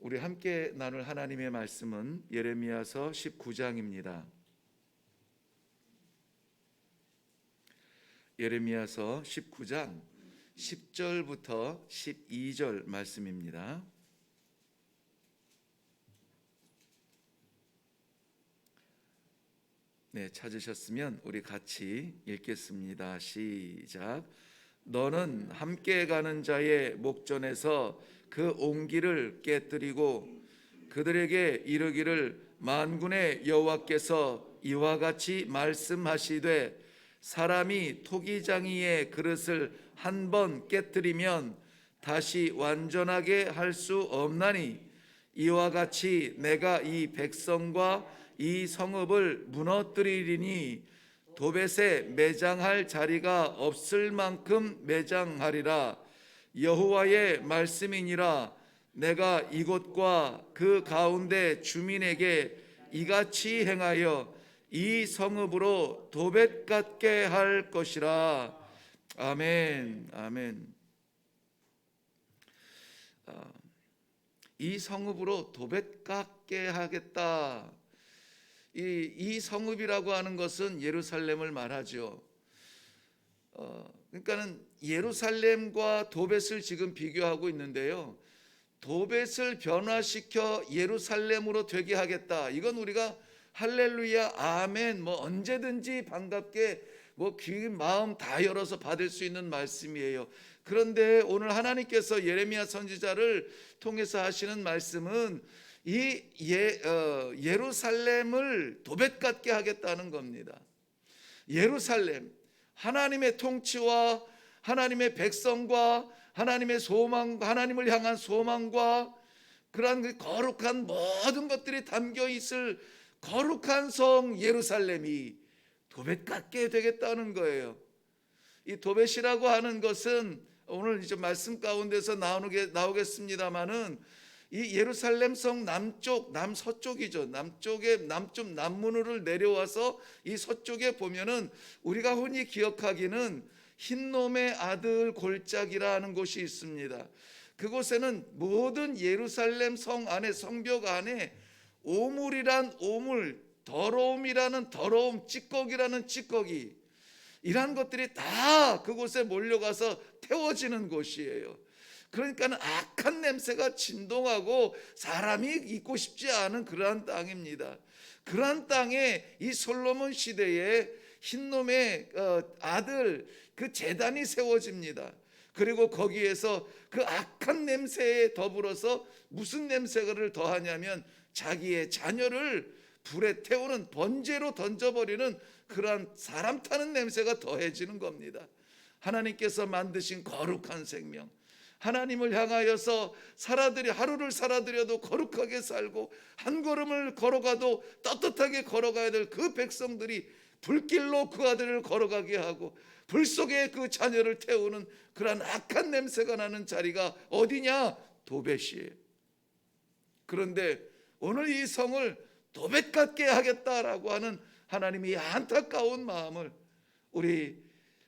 우리 함께 나눌 하나님의 말씀은 예레미야서 19장입니다. 예레미야서 19장 10절부터 12절 말씀입니다. 네, 찾으셨으면 우리 같이 읽겠습니다. 시작. 너는 함께 가는 자의 목전에서 그 옹기를 깨뜨리고 그들에게 이르기를 만군의 여호와께서 이와 같이 말씀하시되 사람이 토기장이의 그릇을 한 번 깨뜨리면 다시 완전하게 할 수 없나니 이와 같이 내가 이 백성과 이 성읍을 무너뜨리리니 도벳에 매장할 자리가 없을 만큼 매장하리라. 여호와의 말씀이니라. 내가 이곳과 그 가운데 주민에게 이같이 행하여 이 성읍으로 도벳 같게 할 것이라. 아멘. 아멘. 이 성읍으로 도벳 같게 하겠다. 이 성읍이라고 하는 것은 예루살렘을 말하죠. 그러니까는 예루살렘과 도벳을 지금 비교하고 있는데요. 도벳을 변화시켜 예루살렘으로 되게 하겠다. 이건 우리가 할렐루야, 아멘, 언제든지 반갑게 귀 마음 다 열어서 받을 수 있는 말씀이에요. 그런데 오늘 하나님께서 예레미야 선지자를 통해서 하시는 말씀은 이 예루살렘을 도벳 같게 하겠다는 겁니다. 예루살렘, 하나님의 통치와 하나님의 백성과 하나님의 소망, 하나님을 향한 소망과 그러한 거룩한 모든 것들이 담겨 있을 거룩한 성 예루살렘이 도벳 같게 되겠다는 거예요. 이 도벳이라고 하는 것은 오늘 이제 말씀 가운데서 나오겠습니다만은 이 예루살렘 성 남쪽, 남서쪽이죠. 남쪽 남문으로 내려와서 이 서쪽에 보면은 우리가 흔히 기억하기는 흰놈의 아들 골짜기라는 곳이 있습니다. 그곳에는 모든 예루살렘 성 안에, 성벽 안에 오물이란 오물, 더러움이라는 더러움, 찌꺼기라는 찌꺼기, 이러한 것들이 다 그곳에 몰려가서 태워지는 곳이에요. 그러니까 악한 냄새가 진동하고 사람이 있고 싶지 않은 그러한 땅입니다. 그러한 땅에 이 솔로몬 시대에 흰놈의 아들 그 제단이 세워집니다. 그리고 거기에서 그 악한 냄새에 더불어서 무슨 냄새를 더하냐면 자기의 자녀를 불에 태우는, 번제로 던져버리는 그러한 사람 타는 냄새가 더해지는 겁니다. 하나님께서 만드신 거룩한 생명, 하나님을 향하여서 하루를 살아들여도 거룩하게 살고 한 걸음을 걸어가도 떳떳하게 걸어가야 될 그 백성들이 불길로 그 아들을 걸어가게 하고 불 속에 그 자녀를 태우는 그러한 악한 냄새가 나는 자리가 어디냐? 도벳이에요. 그런데 오늘 이 성을 도벳 같게 하겠다라고 하는 하나님의 안타까운 마음을 우리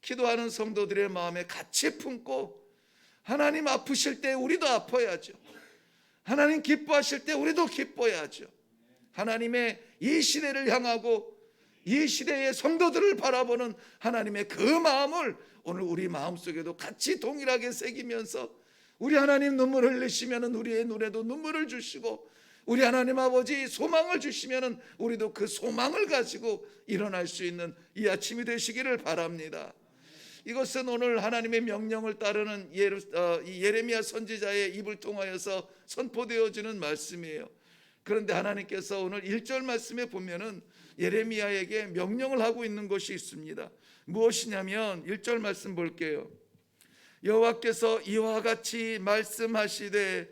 기도하는 성도들의 마음에 같이 품고, 하나님 아프실 때 우리도 아파야죠. 하나님 기뻐하실 때 우리도 기뻐야죠. 하나님의 이 시대를 향하고 이 시대의 성도들을 바라보는 하나님의 그 마음을 오늘 우리 마음속에도 같이 동일하게 새기면서, 우리 하나님 눈물 흘리시면 우리의 눈에도 눈물을 주시고, 우리 하나님 아버지 소망을 주시면 우리도 그 소망을 가지고 일어날 수 있는 이 아침이 되시기를 바랍니다. 이것은 오늘 하나님의 명령을 따르는 예레미야 선지자의 입을 통하여서 선포되어지는 말씀이에요. 그런데 하나님께서 오늘 1절 말씀에 보면은 예레미야에게 명령을 하고 있는 것이 있습니다. 무엇이냐면 1절 말씀 볼게요. 여호와께서 이와 같이 말씀하시되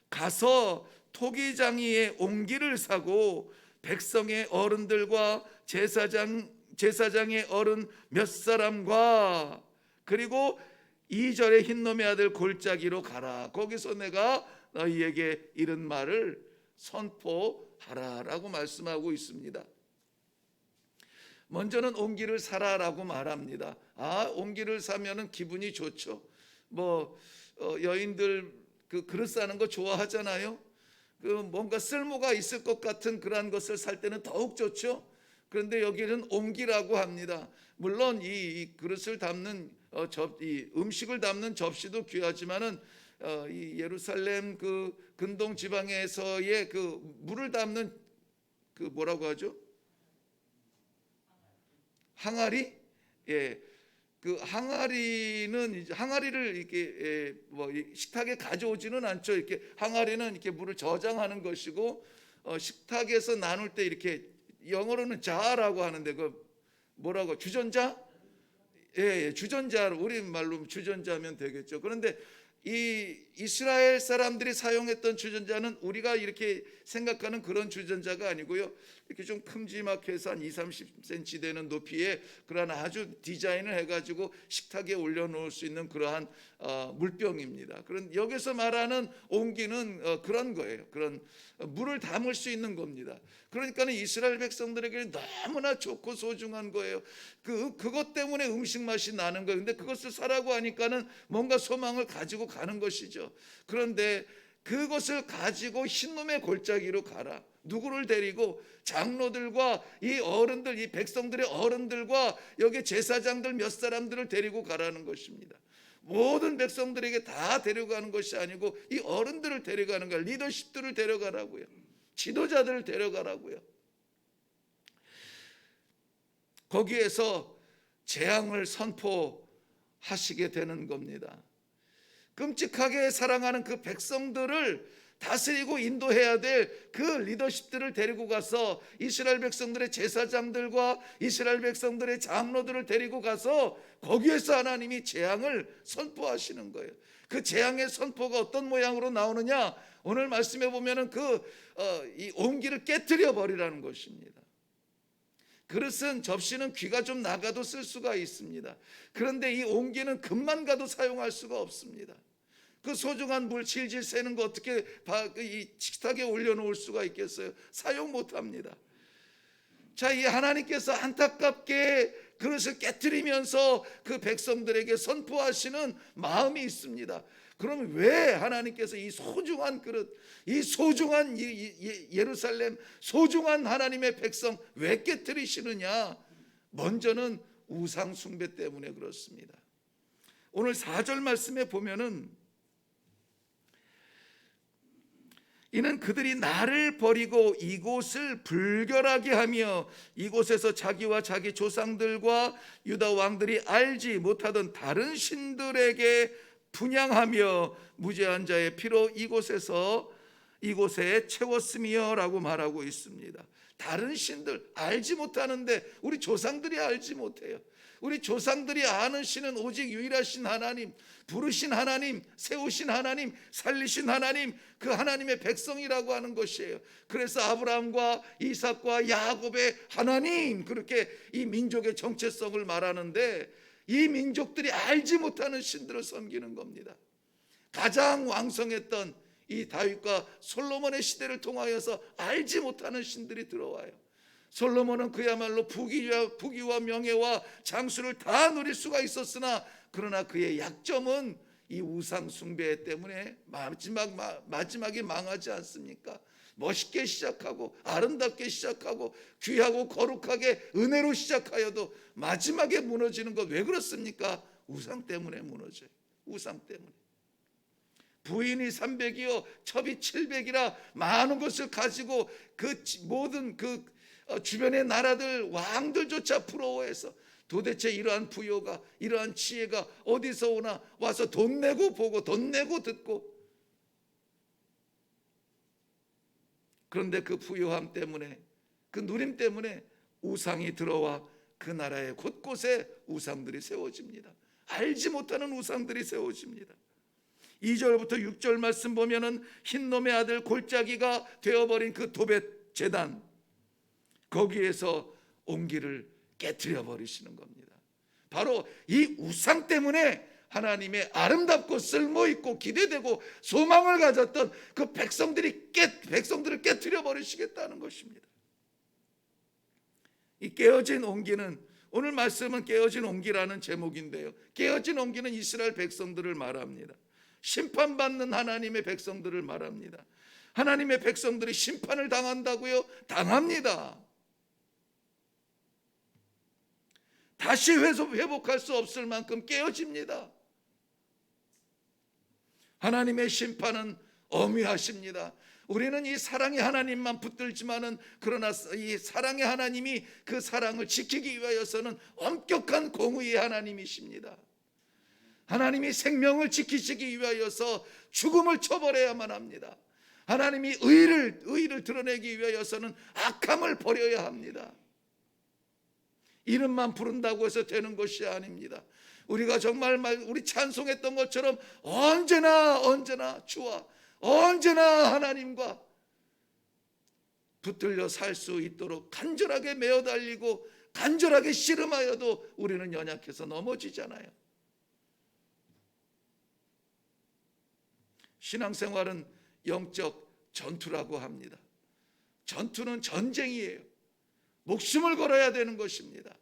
가서 토기장이의 옹기를 사고 백성의 어른들과 제사장의 어른 몇 사람과 그리고 2절의 흰놈의 아들 골짜기로 가라. 거기서 내가 너희에게 이른 말을 선포하라라고 말씀하고 있습니다. 먼저는 옹기를 사라라고 말합니다. 옹기를 사면은 기분이 좋죠. 여인들 그 그릇 싸는 거 좋아하잖아요. 그 뭔가 쓸모가 있을 것 같은 그러한 것을 살 때는 더욱 좋죠. 그런데 여기는 옹기라고 합니다. 물론 이 그릇을 담는 이 음식을 담는 접시도 귀하지만은 이 예루살렘 그 근동 지방에서의 그 물을 담는 그 뭐라고 하죠? 항아리? 예. 그 항아리는 이제 항아리를 이렇게 뭐 식탁에 가져오지는 않죠. 이렇게 항아리는 이렇게 물을 저장하는 것이고 식탁에서 나눌 때 이렇게 영어로는 자라고 하는데 그 뭐라고 주전자? 예, 주전자 우리 말로 주전자면 되겠죠. 그런데 이 이스라엘 사람들이 사용했던 주전자는 우리가 이렇게 생각하는 그런 주전자가 아니고요. 이렇게 좀 큼지막해서 한 20-30cm 되는 높이에 그러한 아주 디자인을 해가지고 식탁에 올려놓을 수 있는 그러한 물병입니다. 그런 여기서 말하는 옹기는 그런 거예요. 그런 물을 담을 수 있는 겁니다. 그러니까는 이스라엘 백성들에게 너무나 좋고 소중한 거예요. 그것 때문에 음식 맛이 나는 거예요. 근데 그것을 사라고 하니까는 뭔가 소망을 가지고 가는 것이죠. 그런데 그것을 가지고 흰놈의 골짜기로 가라. 누구를 데리고? 장로들과 이 어른들, 이 백성들의 어른들과 여기 제사장들 몇 사람들을 데리고 가라는 것입니다. 모든 백성들에게 다 데려가는 것이 아니고 이 어른들을 데려가는 거야. 리더십들을 데려가라고요. 지도자들을 데려가라고요. 거기에서 재앙을 선포하시게 되는 겁니다. 끔찍하게 사랑하는 그 백성들을 다스리고 인도해야 될 그 리더십들을 데리고 가서 이스라엘 백성들의 제사장들과 이스라엘 백성들의 장로들을 데리고 가서 거기에서 하나님이 재앙을 선포하시는 거예요. 그 재앙의 선포가 어떤 모양으로 나오느냐? 오늘 말씀해 보면은 이 옹기를 깨뜨려 버리라는 것입니다. 그릇은 접시는 귀가 좀 나가도 쓸 수가 있습니다. 그런데 이 옹기는 금만 가도 사용할 수가 없습니다. 그 소중한 물 질질 새는 거 어떻게 이 식탁에 올려놓을 수가 있겠어요? 사용 못합니다. 자, 이 하나님께서 안타깝게 그릇을 깨뜨리면서 그 백성들에게 선포하시는 마음이 있습니다. 그럼 왜 하나님께서 이 소중한 그릇, 이 소중한 예루살렘, 소중한 하나님의 백성 왜 깨뜨리시느냐? 먼저는 우상 숭배 때문에 그렇습니다. 오늘 4절 말씀에 보면은 이는 그들이 나를 버리고 이곳을 불결하게 하며 이곳에서 자기와 자기 조상들과 유다 왕들이 알지 못하던 다른 신들에게 분향하며 무죄한 자의 피로 이곳에 채웠으며 라고 말하고 있습니다. 다른 신들 알지 못하는데 우리 조상들이 알지 못해요. 우리 조상들이 아는 신은 오직 유일하신 하나님, 부르신 하나님, 세우신 하나님, 살리신 하나님, 그 하나님의 백성이라고 하는 것이에요. 그래서 아브라함과 이삭과 야곱의 하나님, 그렇게 이 민족의 정체성을 말하는데 이 민족들이 알지 못하는 신들을 섬기는 겁니다. 가장 왕성했던 이 다윗과 솔로몬의 시대를 통하여서 알지 못하는 신들이 들어와요. 솔로몬은 그야말로 부귀와 명예와 장수를 다 누릴 수가 있었으나 그러나 그의 약점은 이 우상 숭배 때문에 마지막에 망하지 않습니까? 멋있게 시작하고 아름답게 시작하고 귀하고 거룩하게 은혜로 시작하여도 마지막에 무너지는 것 왜 그렇습니까? 우상 때문에 무너져요. 우상 때문에. 부인이 300이요 첩이 700이라 많은 것을 가지고 그 모든 주변의 나라들 왕들조차 부러워해서 도대체 이러한 부요가 이러한 지혜가 어디서 오나 와서 돈 내고 보고 돈 내고 듣고 그런데 그 부요함 때문에 그 누림 때문에 우상이 들어와 그 나라의 곳곳에 우상들이 세워집니다. 알지 못하는 우상들이 세워집니다. 2절부터 6절 말씀 보면은 흰놈의 아들 골짜기가 되어버린 그 도벳 제단 거기에서 옹기를 깨트려 버리시는 겁니다. 바로 이 우상 때문에 하나님의 아름답고 쓸모있고 기대되고 소망을 가졌던 그 백성들을 깨트려 버리시겠다는 것입니다. 이 깨어진 옹기는 오늘 말씀은 깨어진 옹기라는 제목인데요. 깨어진 옹기는 이스라엘 백성들을 말합니다. 심판받는 하나님의 백성들을 말합니다. 하나님의 백성들이 심판을 당한다고요? 당합니다. 다시 회복할 수 없을 만큼 깨어집니다. 하나님의 심판은 엄위하십니다. 우리는 이 사랑의 하나님만 붙들지만은, 그러나 이 사랑의 하나님이 그 사랑을 지키기 위하여서는 엄격한 공의의 하나님이십니다. 하나님이 생명을 지키시기 위하여서 죽음을 처벌해야만 합니다. 하나님이 의를 드러내기 위하여서는 악함을 버려야 합니다. 이름만 부른다고 해서 되는 것이 아닙니다. 우리가 정말 우리 찬송했던 것처럼 언제나 주와 언제나 하나님과 붙들려 살 수 있도록 간절하게 매어 달리고 간절하게 씨름하여도 우리는 연약해서 넘어지잖아요. 신앙생활은 영적 전투라고 합니다. 전투는 전쟁이에요. 목숨을 걸어야 되는 것입니다.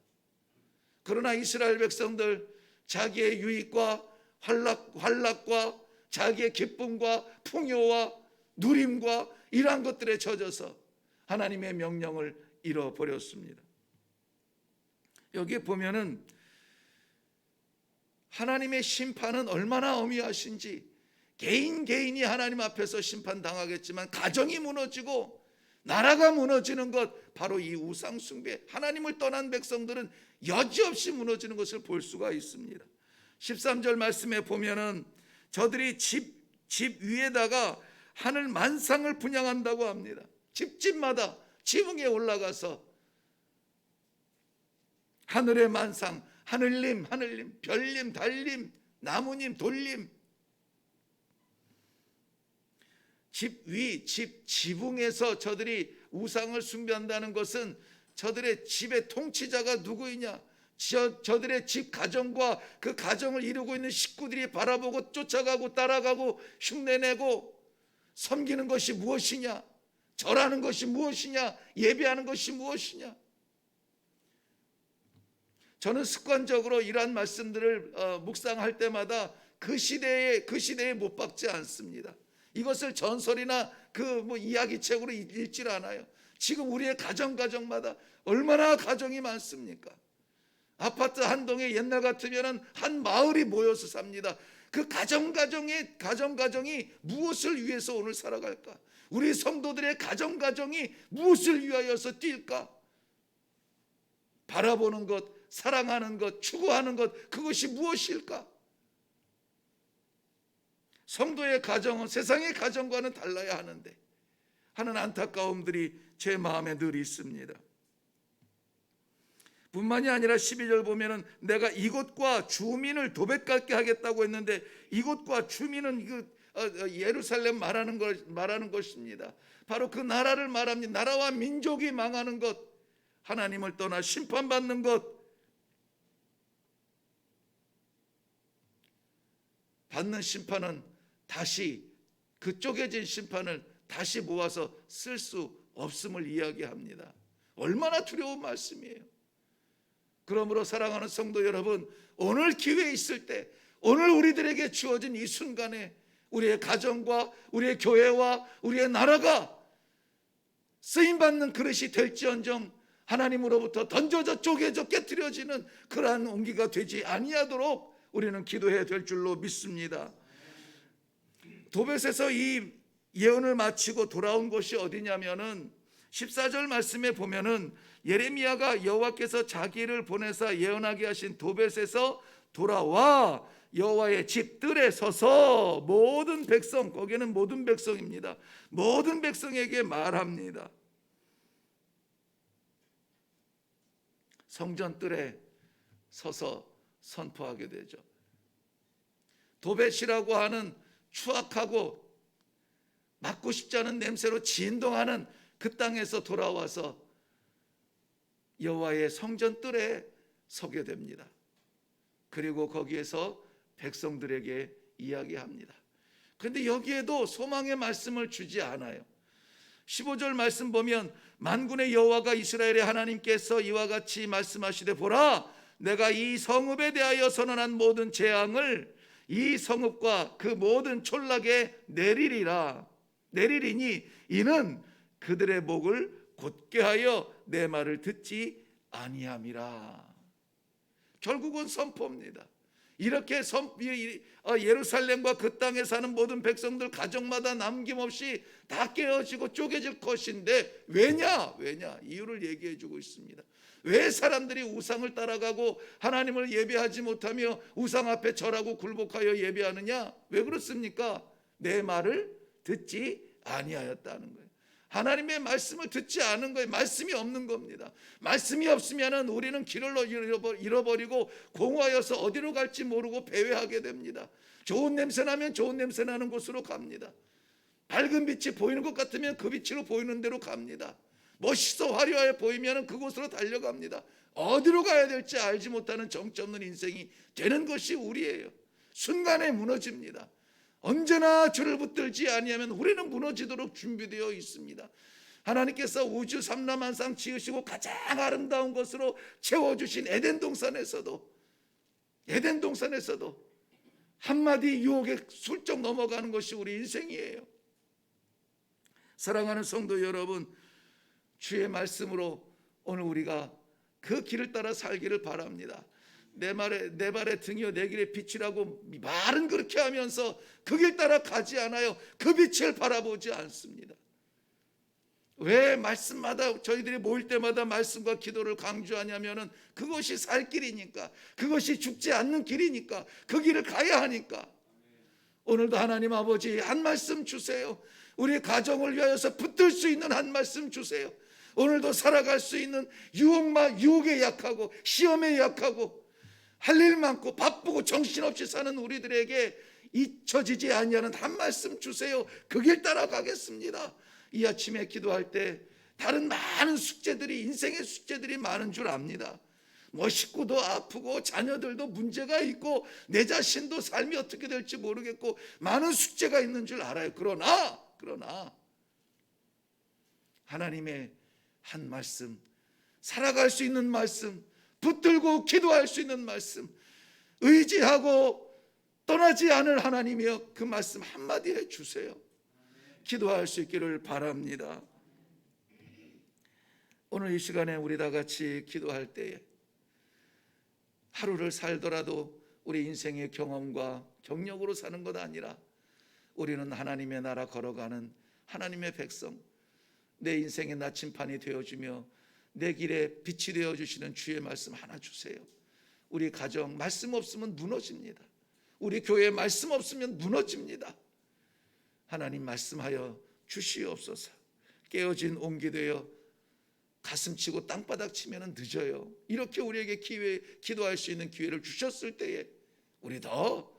그러나 이스라엘 백성들 자기의 유익과 환락과 자기의 기쁨과 풍요와 누림과 이러한 것들에 젖어서 하나님의 명령을 잃어버렸습니다. 여기에 보면은 하나님의 심판은 얼마나 엄위하신지, 개인이 하나님 앞에서 심판당하겠지만 가정이 무너지고 나라가 무너지는 것, 바로 이 우상 숭배, 하나님을 떠난 백성들은 여지없이 무너지는 것을 볼 수가 있습니다. 13절 말씀에 보면은 저들이 집 위에다가 하늘 만상을 분양한다고 합니다. 집마다 지붕에 올라가서 하늘의 만상, 하늘님, 별님, 달님, 나무님, 돌님, 지붕에서 저들이 우상을 숭배한다는 것은 저들의 집의 통치자가 누구이냐, 저들의 집 가정과 그 가정을 이루고 있는 식구들이 바라보고 쫓아가고 따라가고 흉내내고 섬기는 것이 무엇이냐, 절하는 것이 무엇이냐, 예배하는 것이 무엇이냐. 저는 습관적으로 이러한 말씀들을 묵상할 때마다 그 시대에 못 박지 않습니다. 이것을 전설이나 이야기책으로 읽질 않아요. 지금 우리의 가정마다 얼마나 가정이 많습니까? 아파트 한 동에 옛날 같으면 한 마을이 모여서 삽니다. 그 가정이 무엇을 위해서 오늘 살아갈까? 우리 성도들의 가정이 무엇을 위하여서 뛸까? 바라보는 것, 사랑하는 것, 추구하는 것, 그것이 무엇일까? 성도의 가정은 세상의 가정과는 달라야 하는데 하는 안타까움들이 제 마음에 늘 있습니다. 뿐만이 아니라 12절 보면은 내가 이곳과 주민을 도백같게 하겠다고 했는데, 이곳과 주민은 예루살렘 말하는 것입니다. 바로 그 나라를 말합니다. 나라와 민족이 망하는 것, 하나님을 떠나 심판받는 것, 받는 심판은 다시, 그 쪼개진 심판을 다시 모아서 쓸 수 없음을 이야기합니다. 얼마나 두려운 말씀이에요. 그러므로 사랑하는 성도 여러분, 오늘 기회 있을 때, 오늘 우리들에게 주어진 이 순간에 우리의 가정과 우리의 교회와 우리의 나라가 쓰임받는 그릇이 될지언정 하나님으로부터 던져져 쪼개져 깨트려지는 그러한 온기가 되지 아니하도록 우리는 기도해야 될 줄로 믿습니다. 도벳에서 이 예언을 마치고 돌아온 곳이 어디냐면은 14절 말씀에 보면은 예레미야가 여호와께서 자기를 보내사 예언하게 하신 도벳에서 돌아와 여호와의 집 뜰에 서서 모든 백성, 거기는 모든 백성입니다. 모든 백성에게 말합니다. 성전 뜰에 서서 선포하게 되죠. 도벳이라고 하는 추악하고 맡고 싶지 않은 냄새로 진동하는 그 땅에서 돌아와서 여호와의 성전 뜰에 서게 됩니다. 그리고 거기에서 백성들에게 이야기합니다. 그런데 여기에도 소망의 말씀을 주지 않아요. 15절 말씀 보면 만군의 여호와가 이스라엘의 하나님께서 이와 같이 말씀하시되 보라, 내가 이 성읍에 대하여 선언한 모든 재앙을 이 성읍과 그 모든 촌락에 내리리라. 내리리니 이는 그들의 목을 곧게 하여 내 말을 듣지 아니함이라. 결국은 선포입니다. 이렇게 예루살렘과 그 땅에 사는 모든 백성들 가정마다 남김없이 다 깨어지고 쪼개질 것인데 왜냐? 이유를 얘기해 주고 있습니다. 왜 사람들이 우상을 따라가고 하나님을 예배하지 못하며 우상 앞에 절하고 굴복하여 예배하느냐? 왜 그렇습니까? 내 말을 듣지 아니하였다는 거예요. 하나님의 말씀을 듣지 않은 거예요. 말씀이 없는 겁니다. 말씀이 없으면 우리는 길을 잃어버리고 공허하여서 어디로 갈지 모르고 배회하게 됩니다. 좋은 냄새 나면 좋은 냄새 나는 곳으로 갑니다. 밝은 빛이 보이는 것 같으면 그 빛으로 보이는 대로 갑니다. 멋있어 화려해 보이면 그곳으로 달려갑니다. 어디로 가야 될지 알지 못하는 정처 없는 인생이 되는 것이 우리예요. 순간에 무너집니다. 언제나 주를 붙들지 아니하면 우리는 무너지도록 준비되어 있습니다. 하나님께서 우주 삼라만상 지으시고 가장 아름다운 것으로 채워주신 에덴 동산에서도 한마디 유혹에 슬쩍 넘어가는 것이 우리 인생이에요. 사랑하는 성도 여러분, 주의 말씀으로 오늘 우리가 그 길을 따라 살기를 바랍니다. 내 발의 등이여 내 길의 빛이라고 말은 그렇게 하면서 그 길 따라 가지 않아요. 그 빛을 바라보지 않습니다. 왜 말씀마다 저희들이 모일 때마다 말씀과 기도를 강조하냐면은 그것이 살 길이니까, 그것이 죽지 않는 길이니까, 그 길을 가야 하니까. 오늘도 하나님 아버지 한 말씀 주세요. 우리 가정을 위하여서 붙들 수 있는 한 말씀 주세요. 오늘도 살아갈 수 있는 유혹에 약하고 시험에 약하고 할 일 많고 바쁘고 정신없이 사는 우리들에게 잊혀지지 아니하는 한 말씀 주세요. 그 길 따라가겠습니다. 이 아침에 기도할 때 다른 많은 숙제들이, 인생의 숙제들이 많은 줄 압니다. 뭐 식구도 아프고 자녀들도 문제가 있고 내 자신도 삶이 어떻게 될지 모르겠고 많은 숙제가 있는 줄 알아요. 그러나 하나님의 한 말씀, 살아갈 수 있는 말씀, 붙들고 기도할 수 있는 말씀, 의지하고 떠나지 않을 하나님이여 그 말씀 한마디 해주세요. 기도할 수 있기를 바랍니다. 오늘 이 시간에 우리 다 같이 기도할 때에 하루를 살더라도 우리 인생의 경험과 경력으로 사는 것 아니라 우리는 하나님의 나라 걸어가는 하나님의 백성, 내 인생의 나침판이 되어주며 내 길에 빛이 되어주시는 주의 말씀 하나 주세요. 우리 가정 말씀 없으면 무너집니다. 우리 교회 말씀 없으면 무너집니다. 하나님 말씀하여 주시옵소서. 깨어진 옹기되어 가슴치고 땅바닥 치면 늦어요. 이렇게 우리에게 기도할 수 있는 기회를 주셨을 때에 우리 더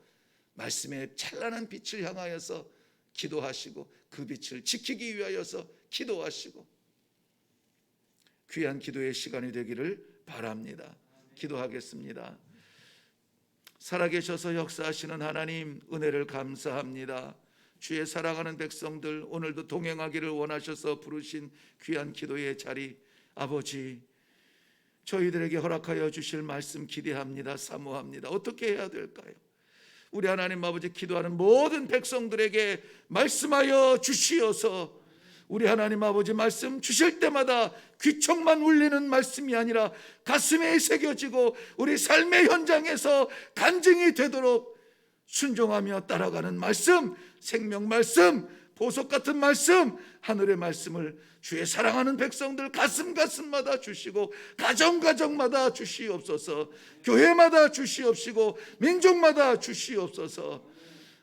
말씀의 찬란한 빛을 향하여서 기도하시고 그 빛을 지키기 위하여서 기도하시고 귀한 기도의 시간이 되기를 바랍니다. 기도하겠습니다. 살아계셔서 역사하시는 하나님 은혜를 감사합니다. 주의 사랑하는 백성들 오늘도 동행하기를 원하셔서 부르신 귀한 기도의 자리, 아버지 저희들에게 허락하여 주실 말씀 기대합니다. 사모합니다. 어떻게 해야 될까요? 우리 하나님 아버지 기도하는 모든 백성들에게 말씀하여 주시어서 우리 하나님 아버지 말씀 주실 때마다 귀청만 울리는 말씀이 아니라 가슴에 새겨지고 우리 삶의 현장에서 간증이 되도록 순종하며 따라가는 말씀, 생명 말씀, 보석 같은 말씀, 하늘의 말씀을 주의 사랑하는 백성들 가슴마다 주시고 가정마다 주시옵소서. 교회마다 주시옵시고 민족마다 주시옵소서.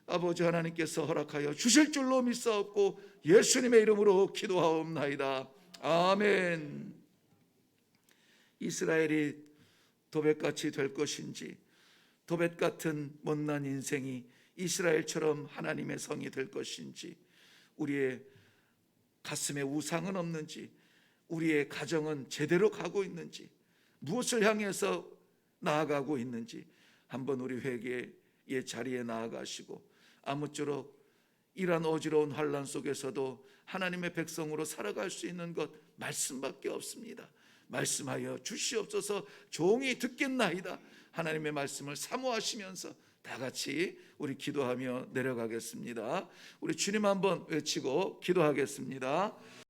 아버지 하나님께서 허락하여 주실 줄로 믿사옵고 예수님의 이름으로 기도하옵나이다. 아멘. 이스라엘이 도벳같이 될 것인지, 도벳 같은 못난 인생이 이스라엘처럼 하나님의 성이 될 것인지, 우리의 가슴에 우상은 없는지, 우리의 가정은 제대로 가고 있는지, 무엇을 향해서 나아가고 있는지 한번 우리 회개의 자리에 나아가시고 아무쪼록 이러한 어지러운 환난 속에서도 하나님의 백성으로 살아갈 수 있는 것 말씀밖에 없습니다. 말씀하여 주시옵소서. 종이 듣겠나이다. 하나님의 말씀을 사모하시면서 다 같이 우리 기도하며 내려가겠습니다. 우리 주님 한번 외치고 기도하겠습니다.